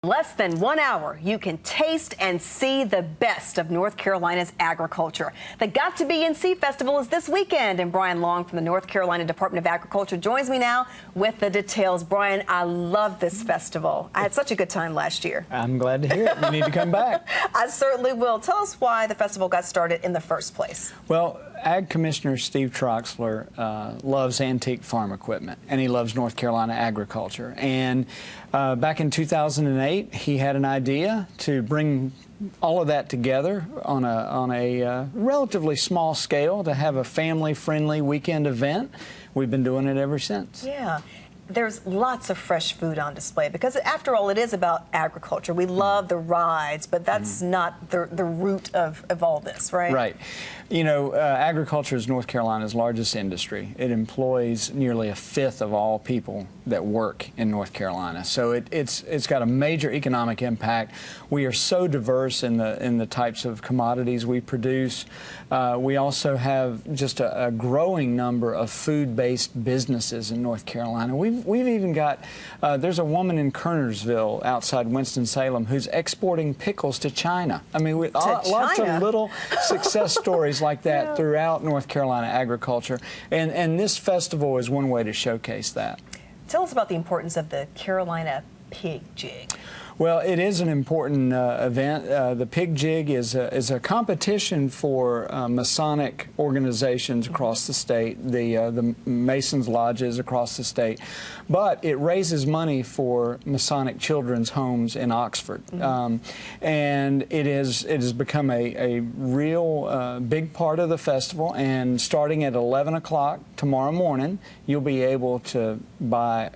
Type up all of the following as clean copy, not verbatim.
Less than 1 hour, you can taste and see the best of North Carolina's agriculture. The Got to Be NC Festival is this weekend, and Brian Long from the North Carolina Department of Agriculture joins me now with the details. Brian, I love this festival. I had such a good time last year. I'm glad to hear it. You need to come back. I certainly will. Tell us why the festival got started in the first place. Well, Ag Commissioner Steve Troxler loves antique farm equipment, and he loves North Carolina agriculture. And back in 2008, he had an idea to bring all of that together on a relatively small scale to have a family-friendly weekend event. We've been doing it ever since. Yeah. There's lots of fresh food on display because, after all, it is about agriculture. We love the rides, but that's not the root of all this, right? Right. You know, agriculture is North Carolina's largest industry. It employs nearly 1/5 of all people that work in North Carolina. So it's got a major economic impact. We are so diverse in the types of commodities we produce. We also have just a growing number of food-based businesses in North Carolina. We've even got, there's a woman in Kernersville outside Winston-Salem who's exporting pickles to China. I mean, lots of little success stories like that throughout North Carolina agriculture. And this festival is one way to showcase that. Tell us about the importance of the Carolina Pig Jig. Well, it is an important event. The Pig Jig is a competition for Masonic organizations across the state, the Masons Lodges across the state, but it raises money for Masonic children's homes in Oxford. And it has become a real big part of the festival, and starting at 11 o'clock tomorrow morning, you'll be able to buy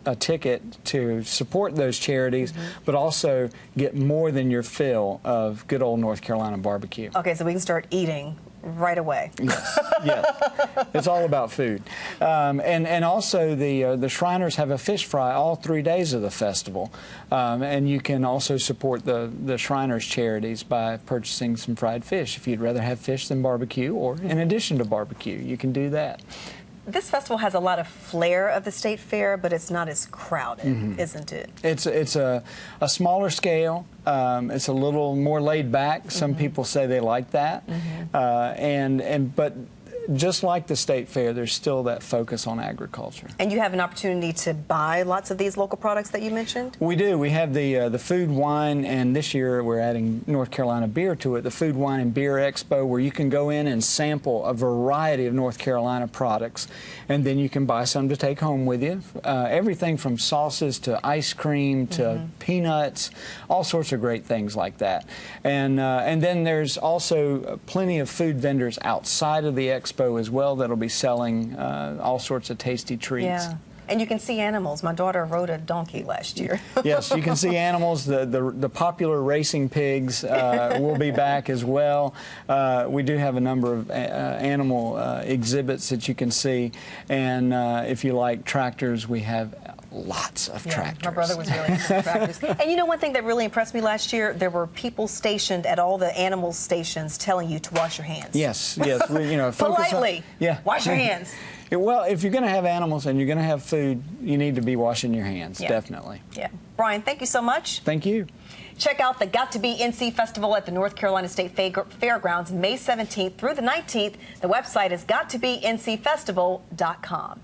a ticket to support those charities, but also get more than your fill of good old North Carolina barbecue. Okay, so we can start eating right away. Yes, yes. It's all about food. And also the Shriners have a fish fry all 3 days of the festival. And you can also support the Shriners charities by purchasing some fried fish. If you'd rather have fish than barbecue, or in addition to barbecue, you can do that. This festival has a lot of flair of the state fair, but it's not as crowded, isn't it? It's a smaller scale. It's a little more laid back. Some people say they like that. But just like the state fair, there's still that focus on agriculture. And you have an opportunity to buy lots of these local products that you mentioned? We do. We have the food, wine, and this year we're adding North Carolina beer to it, the Food, Wine, and Beer Expo, where you can go in and sample a variety of North Carolina products, and then you can buy some to take home with you. Everything from sauces to ice cream to peanuts, all sorts of great things like that. And then there's also plenty of food vendors outside of the expo as well that'll be selling all sorts of tasty treats. Yeah. And you can see animals. My daughter rode a donkey last year. Yes, you can see animals. The popular racing pigs will be back as well. We do have a number of animal exhibits that you can see. And if you like tractors, we have lots of tractors. My brother was really into tractors. And you know, one thing that really impressed me last year, there were people stationed at all the animal stations telling you to wash your hands. Yes, yes. Politely, wash your hands. Well, if you're going to have animals and you're going to have food, you need to be washing your hands, definitely. Yeah. Brian, thank you so much. Thank you. Check out the Got to Be NC Festival at the North Carolina State Fairgrounds May 17th through the 19th. The website is gottobenscfestival.com.